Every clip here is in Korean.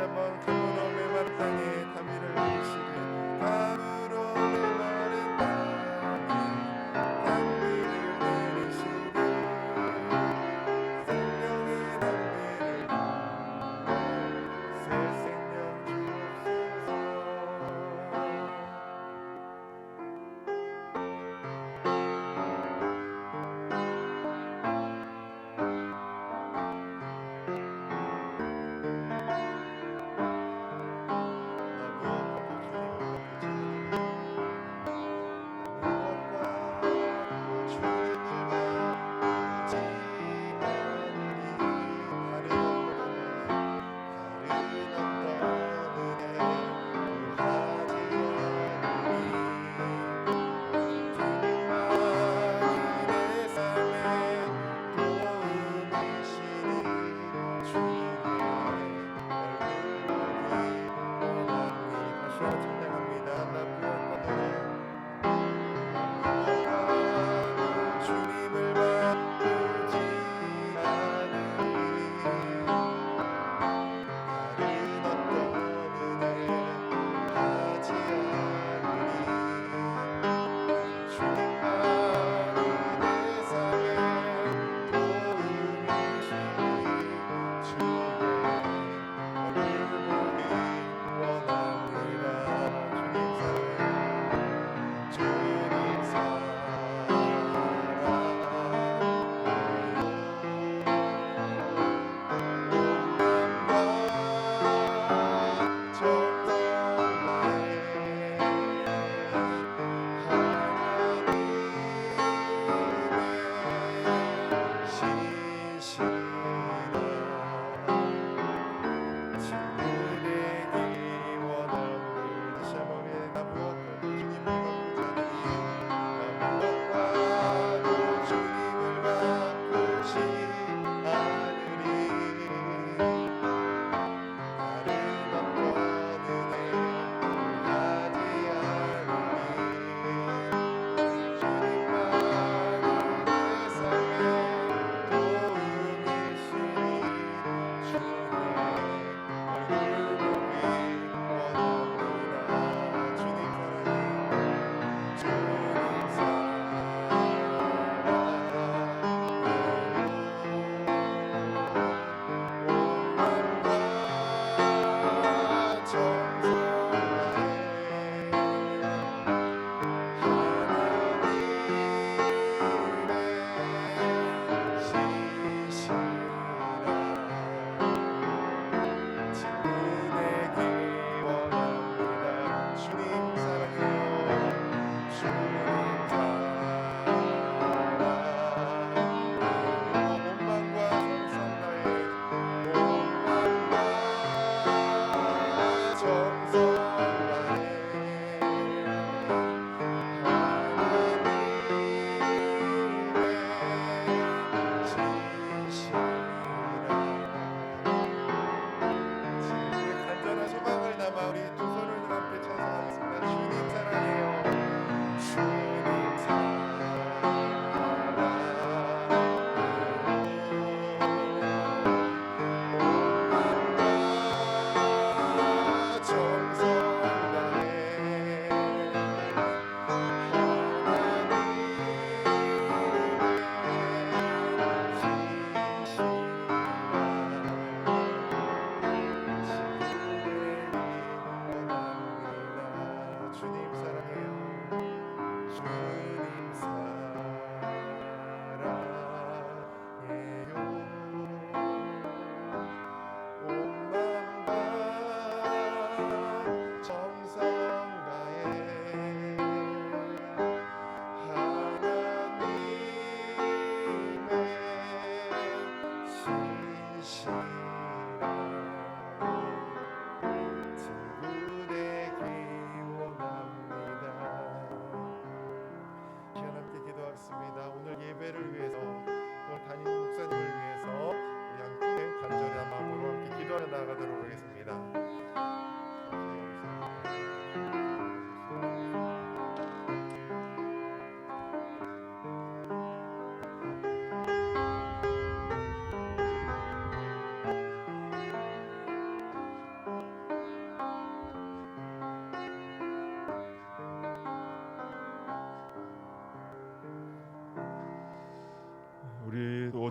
한번 가물어 메마른 땅에 담비를 이시되 가물어 메마른 땅에 담비를 내리시되 생명의 담비를 부어 새 생명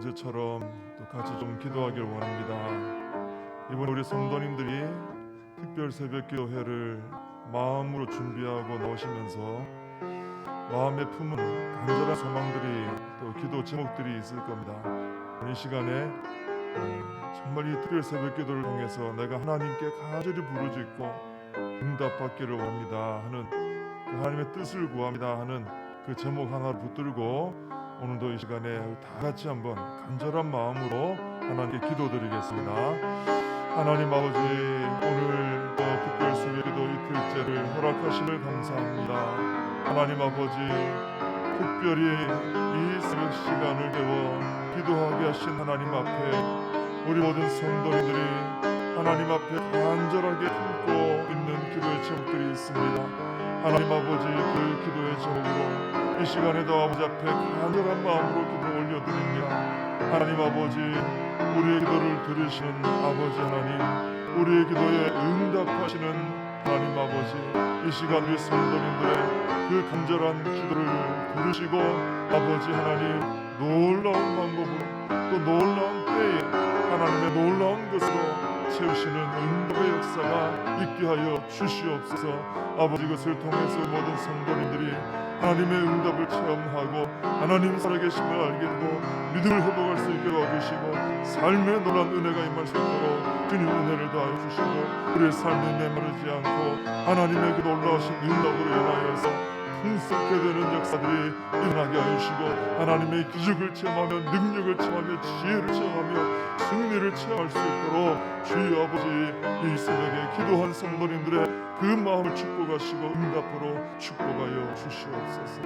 어제처럼 또 같이 좀 기도하길 원합니다. 이번 우리 성도님들이 특별 새벽 기도회를 마음으로 준비하고 나오시면서 마음에 품은 간절한 소망들이 또 기도 제목들이 있을 겁니다. 이 시간에 정말 이 특별 새벽 기도를 통해서 내가 하나님께 간절히 부르짖고 응답받기를 원합니다 하는 그 하나님의 뜻을 구합니다 하는 그 제목 하나를 붙들고 오늘도 이 시간에 다 같이 한번 간절한 마음으로 하나님께 기도드리겠습니다. 하나님 아버지, 오늘 특별 새벽 기도 이틀째를 허락하심을 감사합니다. 하나님 아버지, 특별히 이 새벽 시간을 깨워 기도하게 하신 하나님 앞에 우리 모든 성도님들이 하나님 앞에 간절하게 품고 있는 기도의 제목들이 있습니다. 하나님 아버지, 그 기도의 제목으로 이 시간에도 아버지 앞에 간절한 마음으로 기도 올려드립니다. 하나님 아버지, 우리의 기도를 들으시는 아버지 하나님, 우리의 기도에 응답하시는 하나님 아버지, 이 시간 우리 성도님들의 그 간절한 기도를 들으시고 아버지 하나님, 놀라운 방법으로 또 놀라운 때에 하나님의 놀라운 것으로 채우시는 응답의 역사가 있게 하여 주시옵소서. 아버지, 이것을 통해서 모든 성도님들이 하나님의 응답을 체험하고 하나님 살아계심을 알게 되고 믿음을 회복할 수 있게 도와주시고 삶의 놀라운 은혜가 임할 수 있도록 주님 은혜를 더하여 주시고 우리의 삶이 메마르지 않고 하나님의 그 놀라우신 응답으로 인하여서 풍성케 되는 역사들이 일어나게 하시고 하나님의 기적을 체험하며 능력을 체험하며 지혜를 체험하며 승리를 체험할 수 있도록 주의 아버지, 이 새벽에 기도한 성도님들의 그 마음을 축복하시고 응답으로 축복하여 주시옵소서.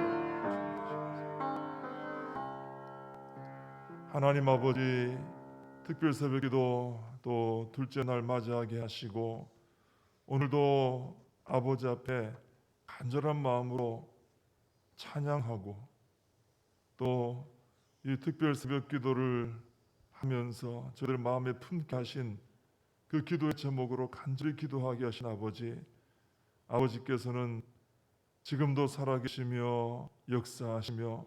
하나님 아버지, 특별 새벽기도 또 둘째 날 맞이하게 하시고 오늘도 아버지 앞에 간절한 마음으로 찬양하고 또 이 특별 새벽 기도를 하면서 저들 마음에 품게 하신 그 기도의 제목으로 간절히 기도하게 하신 아버지께서는 지금도 살아계시며 역사하시며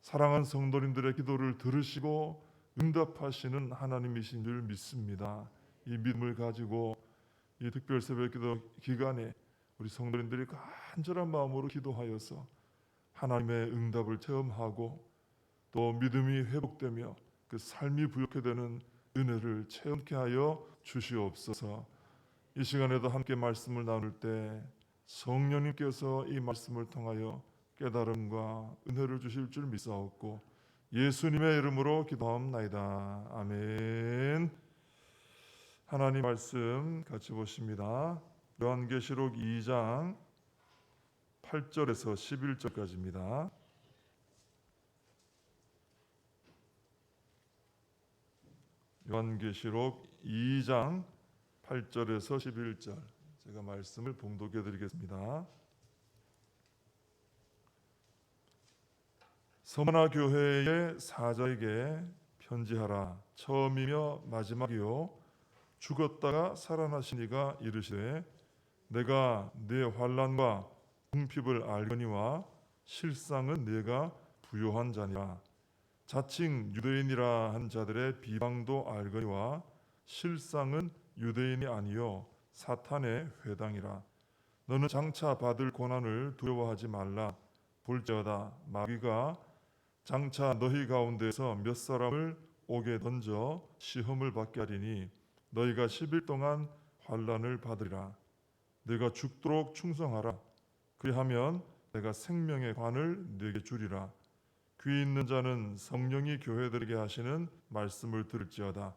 사랑하는 성도님들의 기도를 들으시고 응답하시는 하나님이신 줄 믿습니다. 이 믿음을 가지고 이 특별 새벽 기도 기간에 우리 성도님들이 간절한 마음으로 기도하여서 하나님의 응답을 체험하고 또 믿음이 회복되며 그 삶이 부욕해 되는 은혜를 체험케 하여 주시옵소서. 이 시간에도 함께 말씀을 나눌 때 성령님께서 이 말씀을 통하여 깨달음과 은혜를 주실 줄 믿사옵고 예수님의 이름으로 기도하옵나이다. 아멘. 하나님 말씀 같이 보십니다. 요한계시록 2장 8절에서 11절까지입니다. 요한계시록 2장 8절에서 11절 제가 말씀을 봉독해 드리겠습니다. 서머나 교회의 사자에게 편지하라. 처음이며 마지막이요 죽었다가 살아나신 이가 이르시되 내가 네 환난과 궁핍을 알거니와 실상은 네가 부요한 자니라. 자칭 유대인이라 한 자들의 비방도 알거니와 실상은 유대인이 아니요 사탄의 회당이라. 너는 장차 받을 고난을 두려워하지 말라. 볼지어다 마귀가 장차 너희 가운데서 몇 사람을 옥에 던져 시험을 받게 하리니 너희가 10일 동안 환난을 받으리라. 네가 죽도록 충성하라. 그리하면 내가 생명의 관을 네게 주리라. 귀 있는 자는 성령이 교회들에게 하시는 말씀을 들을지어다.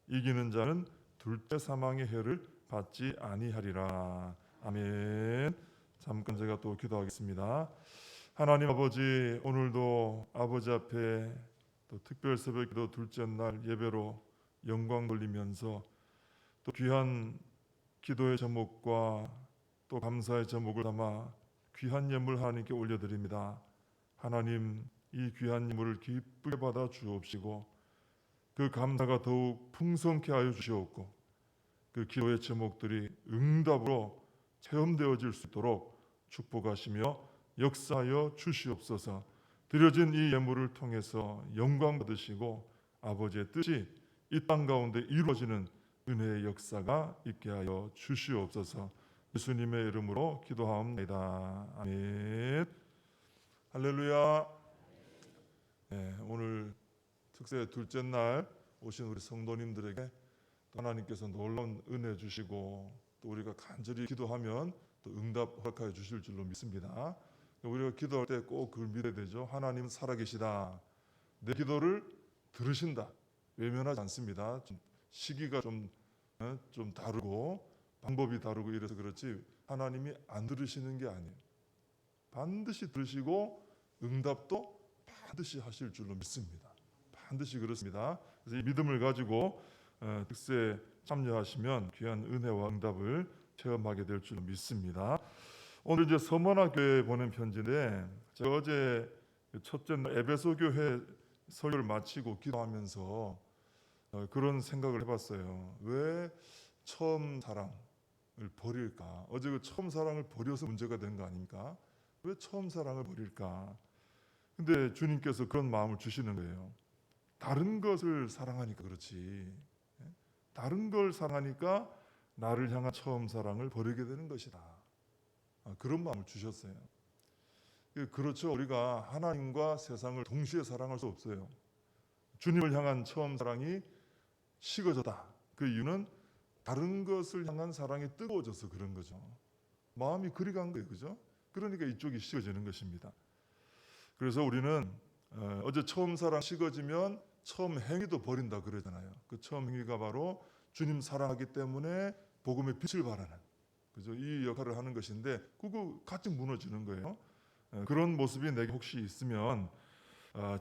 이기는 자는 둘째 사망의 해를 받지 아니하리라. 아멘. 잠깐 제가 또 기도하겠습니다. 하나님 아버지, 오늘도 아버지 앞에 또 특별 새벽 기도 둘째 날 예배로 영광 돌리면서 또 귀한 기도의 제목과 또 감사의 제목을 담아 귀한 예물 하나님께 올려드립니다. 하나님, 이 귀한 예물을 기쁘게 받아 주옵시고 그 감사가 더욱 풍성케 하여 주시옵고 그 기도의 제목들이 응답으로 체험되어질 수 있도록 축복하시며 역사하여 주시옵소서. 드려진 이 예물을 통해서 영광 받으시고 아버지의 뜻이 이 땅 가운데 이루어지는 은혜의 역사가 있게 하여 주시옵소서. 예수님의 이름으로 기도하옵나이다. 아멘. 할렐루야. 네, 오늘 특세 둘째 날 오신 우리 성도님들에게 하나님께서 놀라운 은혜 주시고 또 우리가 간절히 기도하면 또 응답 허락하여 주실 줄로 믿습니다. 우리가 기도할 때 꼭 그걸 믿어야 되죠. 하나님 살아계시다. 내 기도를 들으신다. 외면하지 않습니다. 시기가 좀 다르고 방법이 다르고 이래서 그렇지 하나님이 안 들으시는 게 아니에요. 반드시 들으시고 응답도 반드시 하실 줄로 믿습니다. 반드시 그렇습니다. 그래서 이 믿음을 가지고 특세에 참여하시면 귀한 은혜와 응답을 체험하게 될 줄로 믿습니다. 오늘 이제 서머나 교회에 보낸 편지인데 제가 어제 첫째 날 에베소 교회 설교를 마치고 기도하면서 그런 생각을 해봤어요. 왜 처음 사랑을 버릴까? 어제 그 처음 사랑을 버려서 문제가 된 거 아닙니까? 왜 처음 사랑을 버릴까? 근데 주님께서 그런 마음을 주시는 거예요. 다른 것을 사랑하니까 그렇지. 다른 걸 사랑하니까 나를 향한 처음 사랑을 버리게 되는 것이다. 그런 마음을 주셨어요. 그렇죠. 우리가 하나님과 세상을 동시에 사랑할 수 없어요. 주님을 향한 처음 사랑이 식어졌다. 그 이유는 다른 것을 향한 사랑이 뜨거워져서 그런 거죠. 마음이 그리 간 거예요. 그죠? 그러니까 이쪽이 식어지는 것입니다. 그래서 우리는 어제 처음 사랑 식어지면 처음 행위도 버린다 그러잖아요. 그 처음 행위가 바로 주님 사랑하기 때문에 복음의 빛을 발하는 그죠? 이 역할을 하는 것인데 그거 같이 무너지는 거예요. 그런 모습이 내게 혹시 있으면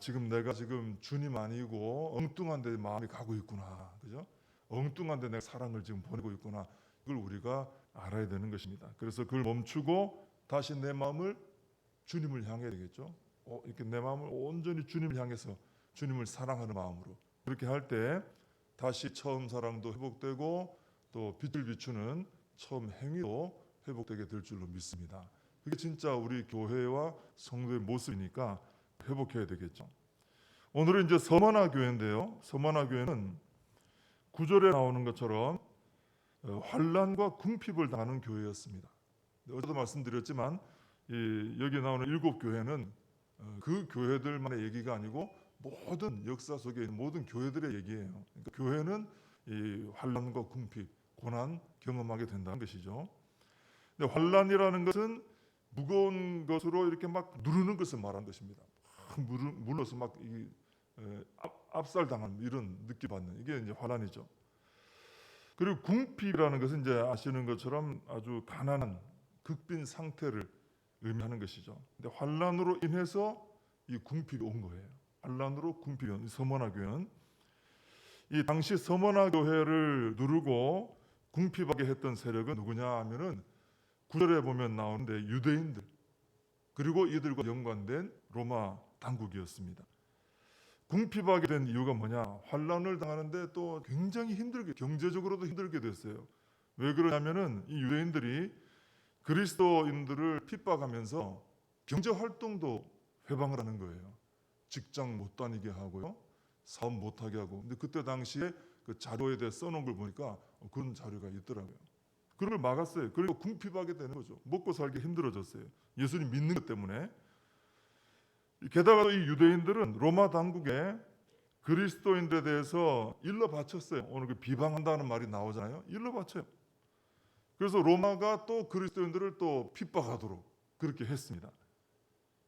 지금 내가 지금 주님 아니고 엉뚱한 데 마음이 가고 있구나. 그죠? 엉뚱한 데 내가 사랑을 지금 보내고 있구나. 그걸 우리가 알아야 되는 것입니다. 그래서 그걸 멈추고 다시 내 마음을 주님을 향해야 되겠죠. 이렇게 내 마음을 온전히 주님을 향해서 주님을 사랑하는 마음으로 그렇게 할 때 다시 처음 사랑도 회복되고 또 빛을 비추는 처음 행위도 회복되게 될 줄로 믿습니다. 그게 진짜 우리 교회와 성도의 모습이니까 회복해야 되겠죠. 오늘은 이제 서머나 교회인데요. 서머나 교회는 9절에 나오는 것처럼 환난과 궁핍을 당하는 교회였습니다. 어제도 말씀드렸지만 여기 나오는 7교회는 그 교회들만의 얘기가 아니고 모든 역사 속에 있는 모든 교회들의 얘기예요. 그러니까 교회는 이 환난과 궁핍, 고난 경험하게 된다는 것이죠. 근데 환난이라는 것은 무거운 것으로 이렇게 막 누르는 것을 말하는 것입니다. 물러서 막 압살당한 이런 느낌 받는 이게 이제 환난이죠. 그리고 궁핍이라는 것은 이제 아시는 것처럼 아주 가난한 극빈 상태를 의미하는 것이죠. 근데 환난으로 인해서 이 궁핍이 온 거예요. 환난으로 궁핍이 온 서머나 교회는 이 당시 서머나 교회를 누르고 궁핍하게 했던 세력은 누구냐 하면은 9절에 보면 나오는데 유대인들 그리고 이들과 연관된 로마 당국이었습니다. 궁핍하게 된 이유가 뭐냐? 환난을 당하는데 또 굉장히 힘들게 경제적으로도 힘들게 됐어요. 왜 그러냐면은 이 유대인들이 그리스도인들을 핍박하면서 경제 활동도 회방을 하는 거예요. 직장 못 다니게 하고요, 사업 못 하게 하고. 근데 그때 당시에 그 자료에 대해 써놓은 걸 보니까 그런 자료가 있더라고요. 그런 걸 막았어요. 그리고 궁핍하게 되는 거죠. 먹고 살기 힘들어졌어요. 예수님 믿는 것 때문에. 게다가 이 유대인들은 로마 당국에 그리스도인들에 대해서 일러 바쳤어요. 오늘 그 비방한다는 말이 나오잖아요. 일러 바쳐요. 그래서 로마가 또 그리스도인들을 또 핍박하도록 그렇게 했습니다.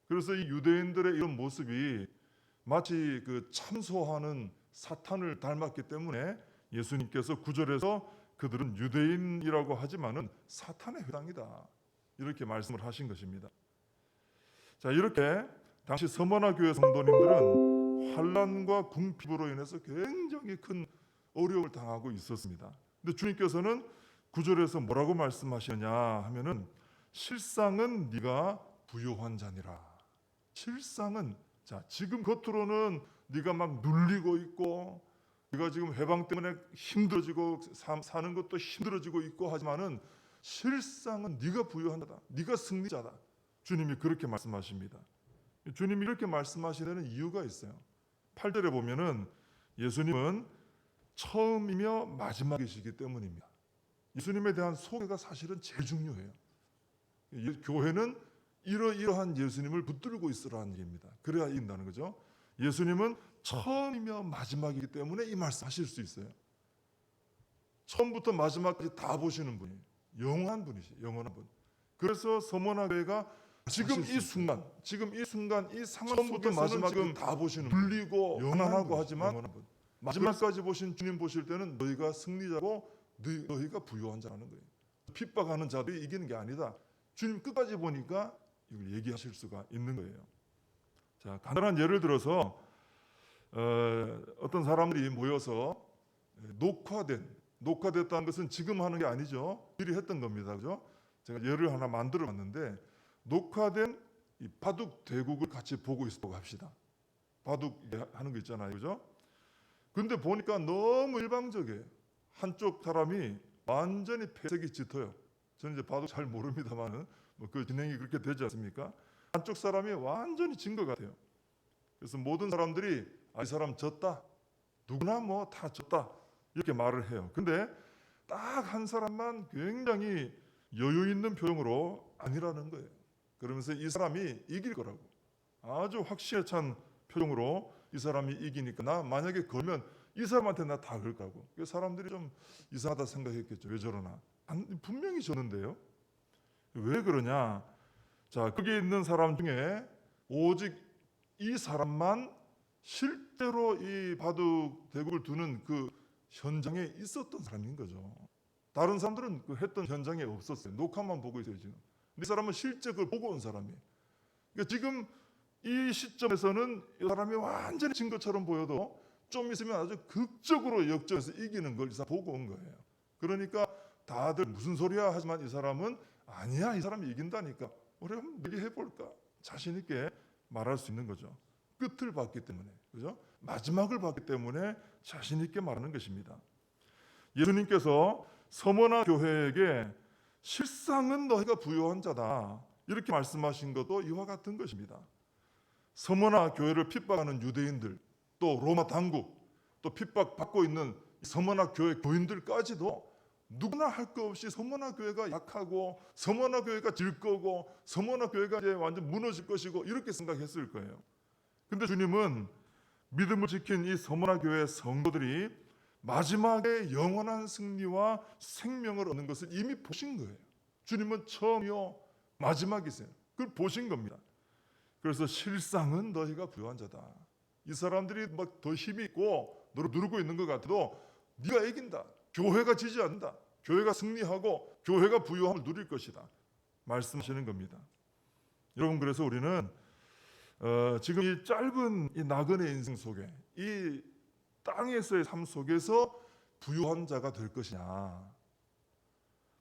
그래서 이 유대인들의 이런 모습이 마치 그 참소하는 사탄을 닮았기 때문에 예수님께서 9절에서 그들은 유대인이라고 하지만은 사탄의 회당이다 이렇게 말씀을 하신 것입니다. 자, 이렇게 당시 서머나 교회 성도님들은 환난과 궁핍으로 인해서 굉장히 큰 어려움을 당하고 있었습니다. 근데 주님께서는 9절에서 뭐라고 말씀하시느냐 하면은 실상은 네가 부요한 자니라. 실상은 자 지금 겉으로는 네가 막 눌리고 있고 네가 지금 해방 때문에 힘들어지고 사는 것도 힘들어지고 있고 하지만은 실상은 네가 부요한 자다. 네가 승리자다. 주님이 그렇게 말씀하십니다. 주님이 이렇게 말씀하시는 이유가 있어요. 8절에 보면은 예수님은 처음이며 마지막이시기 때문입니다. 예수님에 대한 소개가 사실은 제일 중요해요. 교회는 이러이러한 예수님을 붙들고 있으라는 얘기입니다. 그래야 이긴다는 거죠. 예수님은 처음이며 마지막이기 때문에 이 말씀 하실 수 있어요. 처음부터 마지막까지 다 보시는 분이에요. 영원한 분이시죠. 영원한 분. 그래서 서머나 교회가 지금 이 순간 이 상황 처음부터 마지막은 다 보시는 불리고 영원하고 하지만 마지막까지 보신 주님 보실 때는 너희가 승리자고 너희가 부유한 자라는 거예요. 핍박하는 자들이 이기는 게 아니다. 주님 끝까지 보니까 이걸 얘기하실 수가 있는 거예요. 자, 간단한 예를 들어서 어떤 사람들이 모여서 녹화됐다는 것은 지금 하는 게 아니죠. 미리 했던 겁니다. 그죠? 제가 예를 하나 만들어 봤는데 녹화된 이 바둑 대국을 같이 보고 있었다고 합시다. 바둑 하는 거 있잖아요. 그죠? 근데 보니까 너무 일방적이에요. 한쪽 사람이 완전히 패색이 짙어요. 저는 이제 바둑 잘 모릅니다만은 그 진행이 그렇게 되지 않습니까? 한쪽 사람이 완전히 진 것 같아요. 그래서 모든 사람들이 이 사람 졌다. 누구나 뭐 다 졌다. 이렇게 말을 해요. 근데 딱 한 사람만 굉장히 여유 있는 표정으로 아니라는 거예요. 그러면서 이 사람이 이길 거라고 아주 확신에 찬 표정으로 이 사람이 이기니까 나 만약에 걸면 이 사람한테 나 다 걸 거라고. 사람들이 좀 이상하다 생각했겠죠. 왜 저러나. 분명히 졌는데요. 왜 그러냐. 자, 거기 있는 사람 중에 오직 이 사람만 실제로 이 바둑 대국을 두는 그 현장에 있었던 사람인 거죠. 다른 사람들은 그 했던 현장에 없었어요. 녹화만 보고 있어요 지금. 이 사람은 실제 그걸 보고 온 사람이에요. 그러니까 지금 이 시점에서는 이 사람이 완전히 진 것처럼 보여도 좀 있으면 아주 극적으로 역전해서 이기는 걸 이 사람 보고 온 거예요. 그러니까 다들 무슨 소리야 하지만 이 사람은 아니야, 이 사람이 이긴다니까. 우리 한번 얘기해 볼까? 자신 있게 말할 수 있는 거죠. 끝을 봤기 때문에, 그죠? 마지막을 봤기 때문에 자신 있게 말하는 것입니다. 예수님께서 서머나 교회에게 실상은 너희가 부요한 자다 이렇게 말씀하신 것도 이와 같은 것입니다. 서머나 교회를 핍박하는 유대인들, 또 로마 당국, 또 핍박받고 있는 서머나 교회 교인들까지도 누구나 할 것 없이 서머나 교회가 약하고 서머나 교회가 질 거고 서머나 교회가 이제 완전 무너질 것이고 이렇게 생각했을 거예요. 근데 주님은 믿음을 지킨 이 서머나 교회 성도들이 마지막에 영원한 승리와 생명을 얻는 것을 이미 보신 거예요. 주님은 처음이요 마지막이세요. 그걸 보신 겁니다. 그래서 실상은 너희가 부요한 자다. 이 사람들이 막 더 힘이 있고 너를 누르고 있는 것 같아도 네가 이긴다. 교회가 지지 않는다. 교회가 승리하고 교회가 부요함을 누릴 것이다. 말씀하시는 겁니다. 여러분, 그래서 우리는 지금 이 짧은 이 나그네 인생 속에 이 땅에서의 삶 속에서 부요한 자가 될 것이냐,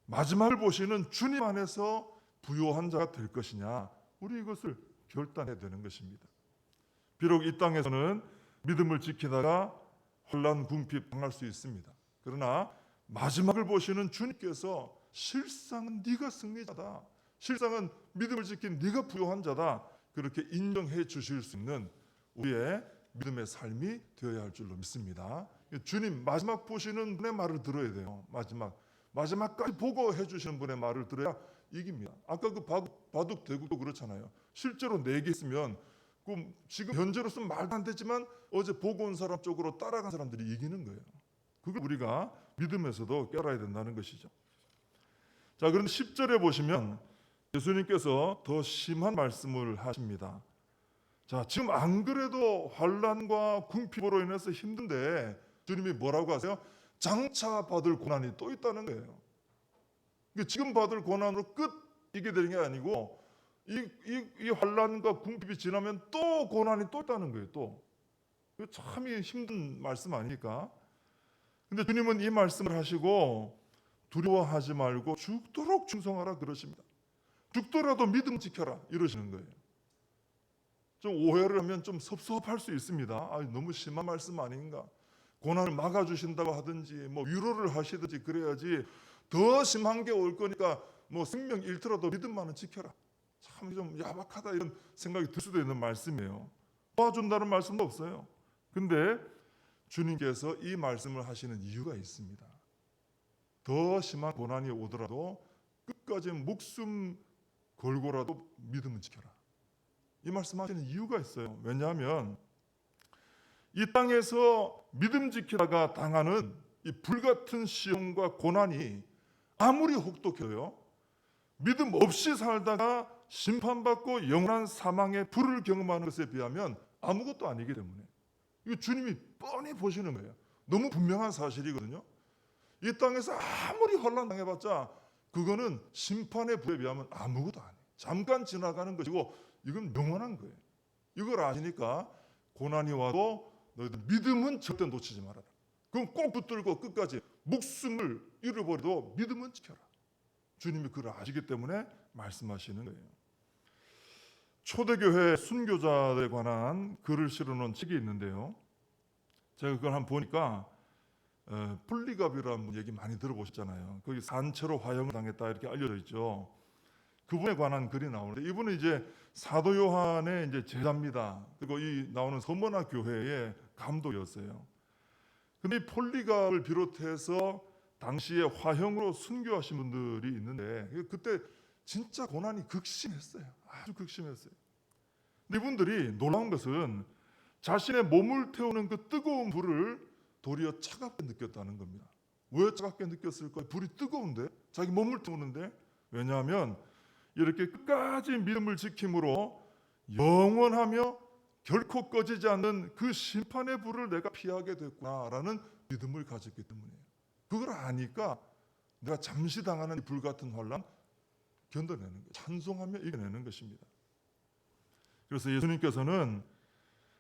마지막을 보시는 주님 안에서 부요한 자가 될 것이냐, 우리 이것을 결단해야 되는 것입니다. 비록 이 땅에서는 믿음을 지키다가 혼란 궁핍 당할 수 있습니다. 그러나 마지막을 보시는 주님께서 실상은 네가 승리자다, 실상은 믿음을 지킨 네가 부요한 자다, 그렇게 인정해 주실 수 있는 우리의 믿음의 삶이 되어야 할 줄로 믿습니다. 주님 마지막 보시는 분의 말을 들어야 돼요. 마지막까지 보고 해주시는 분의 말을 들어야 이깁니다. 아까 그 바둑 대국도 그렇잖아요. 실제로 내겠으면 지금 현재로서는 말도 안 되지만 어제 보고 온 사람 쪽으로 따라간 사람들이 이기는 거예요. 그걸 우리가 믿음에서도 깨달아야 된다는 것이죠. 자, 그런데 10절에 보시면 예수님께서 더 심한 말씀을 하십니다. 자, 지금 안 그래도 환난과 궁핍으로 인해서 힘든데 주님이 뭐라고 하세요? 장차 받을 고난이 또 있다는 거예요. 그러니까 지금 받을 고난으로 끝 이게 되는 게 아니고 이 환난과 궁핍이 지나면 또 고난이 또 있다는 거예요. 또 참 힘든 말씀 아닙니까? 근데 주님은 이 말씀을 하시고 두려워하지 말고 죽도록 충성하라 그러십니다. 죽더라도 믿음 지켜라 이러시는 거예요. 좀 오해를 하면 좀 섭섭할 수 있습니다. 너무 심한 말씀 아닌가? 고난을 막아주신다고 하든지 뭐 위로를 하시든지 그래야지 더 심한 게 올 거니까 뭐 생명 잃더라도 믿음만은 지켜라. 참 좀 야박하다 이런 생각이 들 수도 있는 말씀이에요. 도와준다는 말씀도 없어요. 근데 주님께서 이 말씀을 하시는 이유가 있습니다. 더 심한 고난이 오더라도 끝까지 목숨 걸고라도 믿음을 지켜라. 이 말씀하시는 이유가 있어요. 왜냐하면 이 땅에서 믿음 지키다가 당하는 이 불같은 시험과 고난이 아무리 혹독해요, 믿음 없이 살다가 심판받고 영원한 사망의 불을 경험하는 것에 비하면 아무것도 아니기 때문에, 이거 주님이 뻔히 보시는 거예요. 너무 분명한 사실이거든요. 이 땅에서 아무리 혼란 당해봤자 그거는 심판의 불에 비하면 아무것도 아니에요. 잠깐 지나가는 것이고 이건 영원한 거예요. 이걸 아시니까 고난이 와도 너희들 믿음은 절대 놓치지 말아라. 그럼 꼭 붙들고 끝까지 목숨을 잃어버려도 믿음은 지켜라. 주님이 그걸 아시기 때문에 말씀하시는 거예요. 초대교회 순교자에 관한 글을 실어놓은 책이 있는데요, 제가 그걸 한번 보니까 플리갑이라는 얘기 많이 들어보셨잖아요. 거기 산채로 화형을 당했다 이렇게 알려져 있죠. 그분에 관한 글이 나오는데, 이분은 이제 사도 요한의 이제 제자입니다. 그리고 이 나오는 서머나 교회의 감독이었어요. 근데 이 폴리갑을 비롯해서 당시에 화형으로 순교하신 분들이 있는데, 그때 진짜 고난이 극심했어요. 아주 극심했어요. 근데 이분들이 놀라운 것은 자신의 몸을 태우는 그 뜨거운 불을 도리어 차갑게 느꼈다는 겁니다. 왜 차갑게 느꼈을까요? 불이 뜨거운데, 자기 몸을 태우는데. 왜냐하면 이렇게 끝까지 믿음을 지킴으로 영원하며 결코 꺼지지 않는 그 심판의 불을 내가 피하게 됐구나라는 믿음을 가졌기 때문이에요. 그걸 아니까 내가 잠시 당하는 이 불같은 환난 견뎌내는 거예요. 찬송하며 이겨내는 것입니다. 그래서 예수님께서는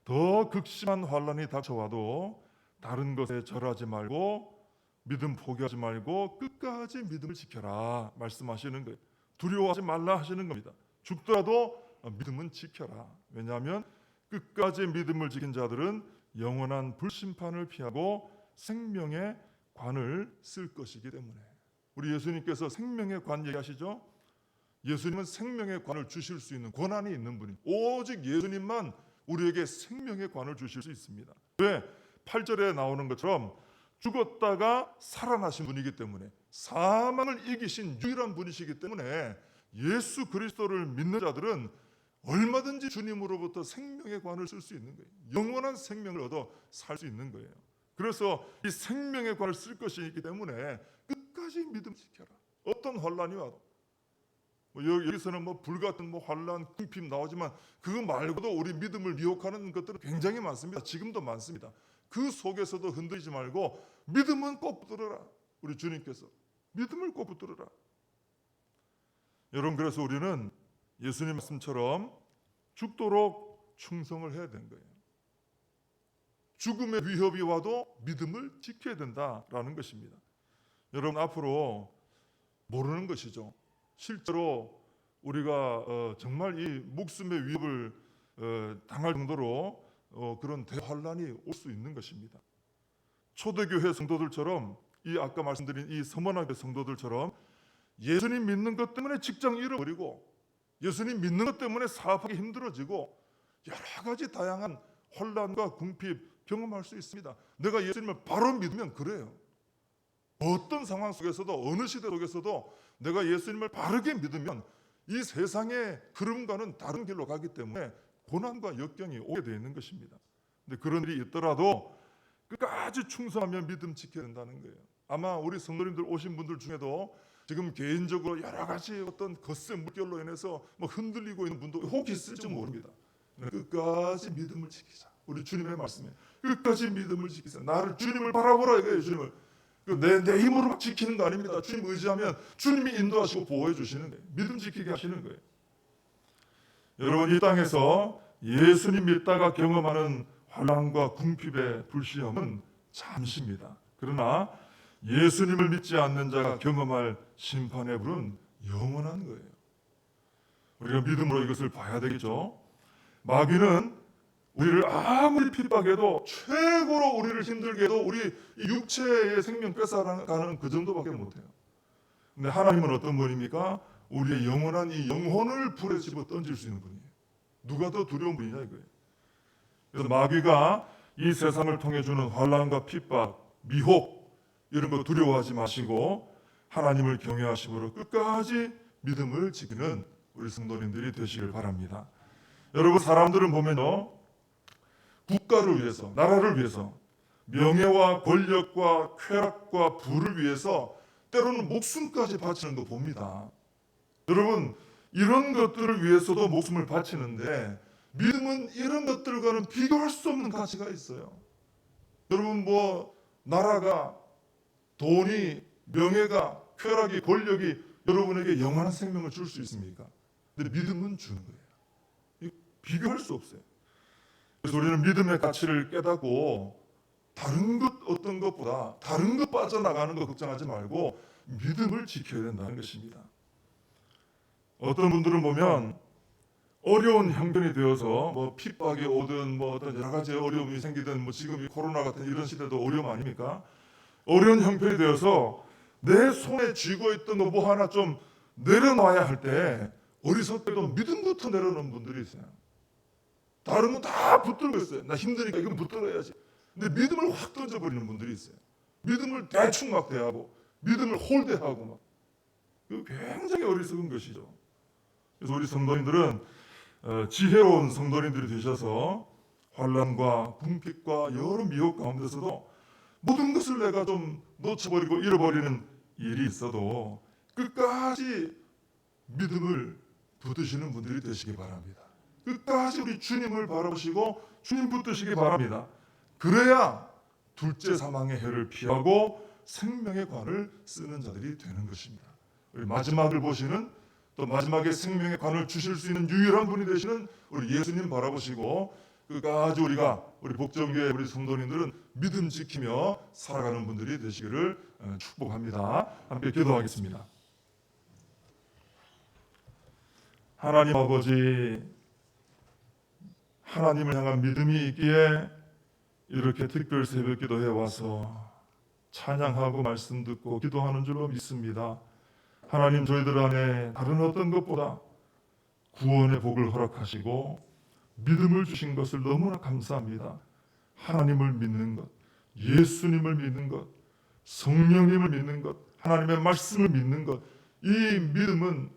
더 극심한 환난이 닥쳐와도 다른 것에 절하지 말고 믿음 포기하지 말고 끝까지 믿음을 지켜라 말씀하시는 거예요. 두려워하지 말라 하시는 겁니다. 죽더라도 믿음은 지켜라. 왜냐하면 끝까지 믿음을 지킨 자들은 영원한 불심판을 피하고 생명의 관을 쓸 것이기 때문에. 우리 예수님께서 생명의 관 얘기하시죠? 예수님은 생명의 관을 주실 수 있는 권한이 있는 분이, 오직 예수님만 우리에게 생명의 관을 주실 수 있습니다. 왜? 8절에 나오는 것처럼 죽었다가 살아나신 분이기 때문에, 사망을 이기신 유일한 분이시기 때문에 예수 그리스도를 믿는 자들은 얼마든지 주님으로부터 생명의 관을 쓸 수 있는 거예요. 영원한 생명을 얻어 살 수 있는 거예요. 그래서 이 생명의 관을 쓸 것이 있기 때문에 끝까지 믿음 지켜라. 어떤 환란이 와도, 여기서는 불같은 환란, 궁핍 나오지만 그거 말고도 우리 믿음을 미혹하는 것들은 굉장히 많습니다. 지금도 많습니다. 그 속에서도 흔들리지 말고 믿음은 꼭 붙들어라. 우리 주님께서 믿음을 꼭 붙들어라. 여러분, 그래서 우리는 예수님 말씀처럼 죽도록 충성을 해야 되는 거예요. 죽음의 위협이 와도 믿음을 지켜야 된다라는 것입니다. 여러분, 앞으로 모르는 것이죠. 실제로 우리가 정말 이 목숨의 위협을 당할 정도로 그런 대환란이 올 수 있는 것입니다. 초대교회 성도들처럼, 이 아까 말씀드린 이 서머나교회 성도들처럼 예수님 믿는 것 때문에 직장 잃어버리고, 예수님 믿는 것 때문에 사업하기 힘들어지고, 여러 가지 다양한 혼란과 궁핍 경험할 수 있습니다. 내가 예수님을 바로 믿으면 그래요. 어떤 상황 속에서도, 어느 시대 속에서도 내가 예수님을 바르게 믿으면 이 세상의 흐름과는 다른 길로 가기 때문에 고난과 역경이 오게 되어 있는 것입니다. 근데 그런 일이 있더라도 끝까지 충성하며 믿음 지켜야 된다는 거예요. 아마 우리 성도님들 오신 분들 중에도 지금 개인적으로 여러 가지 어떤 거센 물결로 인해서 흔들리고 있는 분도 혹 있을지 모릅니다. 끝까지 믿음을 지키자. 우리 주님의 말씀에 끝까지 믿음을 지키자. 나를, 주님을 바라보라 이거예요. 주님을 내 힘으로 지키는 거 아닙니다. 주님 의지하면 주님이 인도하시고 보호해 주시는 거예요. 믿음 지키게 하시는 거예요. 여러분, 이 땅에서 예수님 믿다가 경험하는 환난과 궁핍의 불시험은 잠시입니다. 그러나 예수님을 믿지 않는 자가 경험할 심판의 불은 영원한 거예요. 우리가 믿음으로 이것을 봐야 되겠죠. 마귀는 우리를 아무리 핍박해도, 최고로 우리를 힘들게 해도 우리 육체의 생명 뺏어가는 그 정도밖에 못해요. 근데 하나님은 어떤 분입니까? 우리의 영원한 이 영혼을 불에 집어 던질 수 있는 분이에요. 누가 더 두려운 분이냐 이거예요. 그래서 마귀가 이 세상을 통해 주는 환난과 핍박, 미혹 이런 거 두려워하지 마시고 하나님을 경외하심으로 끝까지 믿음을 지키는 우리 성도님들이 되시길 바랍니다. 여러분, 사람들은 보면요, 국가를 위해서, 나라를 위해서, 명예와 권력과 쾌락과 부를 위해서 때로는 목숨까지 바치는 거 봅니다. 여러분, 이런 것들을 위해서도 목숨을 바치는데 믿음은 이런 것들과는 비교할 수 없는 가치가 있어요. 여러분, 나라가, 돈이, 명예가, 쾌락이, 권력이 여러분에게 영원한 생명을 줄 수 있습니까? 근데 믿음은 주는 거예요. 비교할 수 없어요. 그래서 우리는 믿음의 가치를 깨닫고 다른 것 어떤 것보다 다른 것 빠져나가는 거 걱정하지 말고 믿음을 지켜야 된다는 것입니다. 어떤 분들은 보면 어려운 형편이 되어서 핍박이 오든 어떤 여러 가지 어려움이 생기든 지금 이 코로나 같은 이런 시대도 어려움 아닙니까? 어려운 형편이 되어서 내 손에 쥐고 있던 거 하나 좀 내려놔야 할 때 어리석게도 믿음부터 내려놓는 분들이 있어요. 다른 건 다 붙들고 있어요. 나 힘드니까 이건 붙들어야지. 근데 믿음을 확 던져버리는 분들이 있어요. 믿음을 대충 막 대하고 믿음을 홀대하고 막. 이거 굉장히 어리석은 것이죠. 그래서 우리 성도님들은 지혜로운 성도님들이 되셔서 환난과 궁핍과 여러 미혹 가운데서도 모든 것을 내가 좀 놓쳐버리고 잃어버리는 일이 있어도 끝까지 믿음을 붙드시는 분들이 되시기 바랍니다. 끝까지 우리 주님을 바라보시고 주님 붙드시기 바랍니다. 그래야 둘째 사망의 해를 피하고 생명의 관을 쓰는 자들이 되는 것입니다. 우리 마지막을 보시는, 또 마지막에 생명의 관을 주실 수 있는 유일한 분이 되시는 우리 예수님 바라보시고 끝까지 우리 복정교회 우리 성도님들은 믿음 지키며 살아가는 분들이 되시기를 축복합니다. 함께 기도하겠습니다. 하나님 아버지, 하나님을 향한 믿음이 있기에 이렇게 특별 새벽 기도해 와서 찬양하고 말씀 듣고 기도하는 줄로 믿습니다. 하나님, 저희들 안에 다른 어떤 것보다 구원의 복을 허락하시고 믿음을 주신 것을 너무나 감사합니다. 하나님을 믿는 것, 예수님을 믿는 것, 성령님을 믿는 것, 하나님의 말씀을 믿는 것, 이 믿음은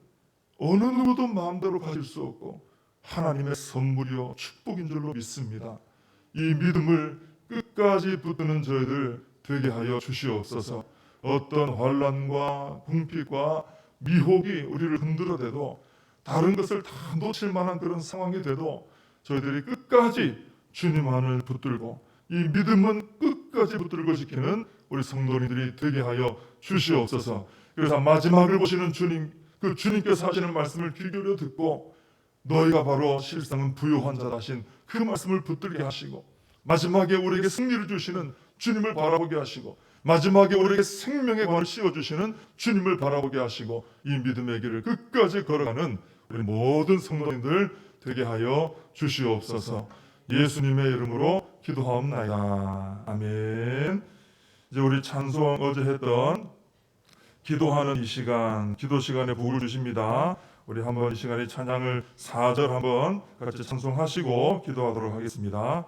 어느 누구도 마음대로 가질 수 없고 하나님의 선물이요 축복인 줄로 믿습니다. 이 믿음을 끝까지 붙드는 저희들 되게 하여 주시옵소서. 어떤 환난과 궁핍과 미혹이 우리를 흔들어대도 다른 것을 다 놓칠 만한 그런 상황이 돼도 저희들이 끝까지 주님 안을 붙들고 이 믿음은 끝까지 붙들고 지키는 우리 성도님들이 되게 하여 주시옵소서. 그래서 마지막을 보시는 주님, 그 주님께서 하시는 말씀을 귀 기울여 듣고 너희가 바로 실상은 부요한 자라신 그 말씀을 붙들게 하시고 마지막에 우리에게 승리를 주시는 주님을 바라보게 하시고 마지막에 우리에게 생명의 관을 씌워주시는 주님을 바라보게 하시고 이 믿음의 길을 끝까지 걸어가는 우리 모든 성도님들 되게 하여 주시옵소서. 예수님의 이름으로 기도하옵나이다. 아멘. 이제 우리 찬송 어제 했던 기도하는 이 시간, 기도 시간에 복을 주십니다. 우리 한번 이 시간에 찬양을 4절 한번 같이 찬송하시고 기도하도록 하겠습니다.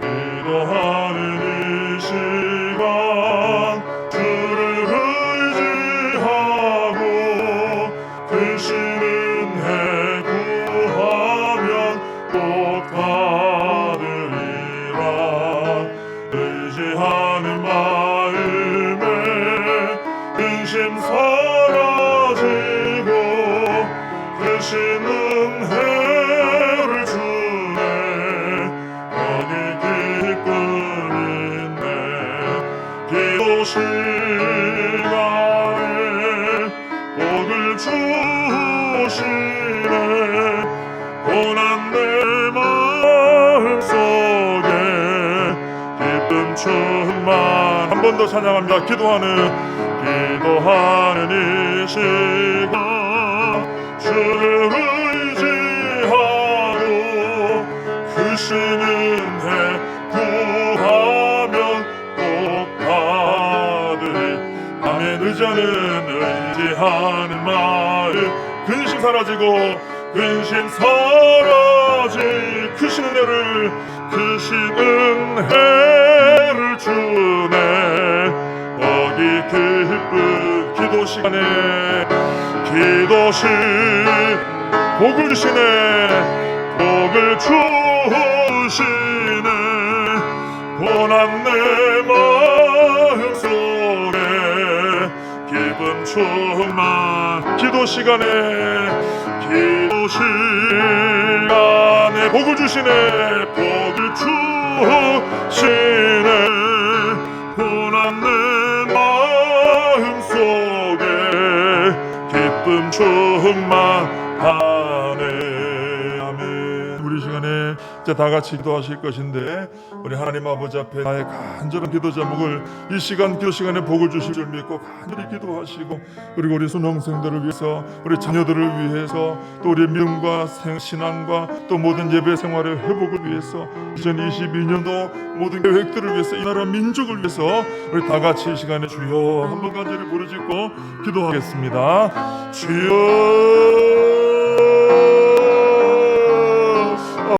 기도하는 이 시간 주를 의지하고 크신 은혜 구하면 꼭 받으리라. 의지하는 마음에 근심 사라지고 크신 은혜를 주네. 거기 기쁨인데 기도 시간에 복을 주시네. 고난 내 마음속에 기쁨 충만. 한 번 더 찬양합니다. 기도하는 이 시간 주를 의지하고 크신 은혜 구하면 꼭 받으리. 아멘. 의지하는 마음 사라지고 근심 사라질 크신 은혜를 주네. 거기 기쁜 기도 시간에 기도시 복을 주시네. 복을 주시네. 고난 내 마음 속에 기쁨 충만 기도 시간에 복을 주시네. 복을 주시네. 고난 내 마음 속에 기쁨 충만하네. 아멘. 우리 시간에 이제 다 같이 기도하실 것인데 우리 하나님 아버지 앞에 나의 간절한 기도 제목을 이 시간 기도 시간에 복을 주실 줄 믿고 간절히 기도하시고, 그리고 우리 순홍생들을 위해서, 우리 자녀들을 위해서, 또 우리 믿음과 신앙과 또 모든 예배 생활의 회복을 위해서 2022년도 모든 계획들을 위해서, 이 나라 민족을 위해서 우리 다 같이 이 시간에 주여 한번 간절히 부르짖고 기도하겠습니다. 주여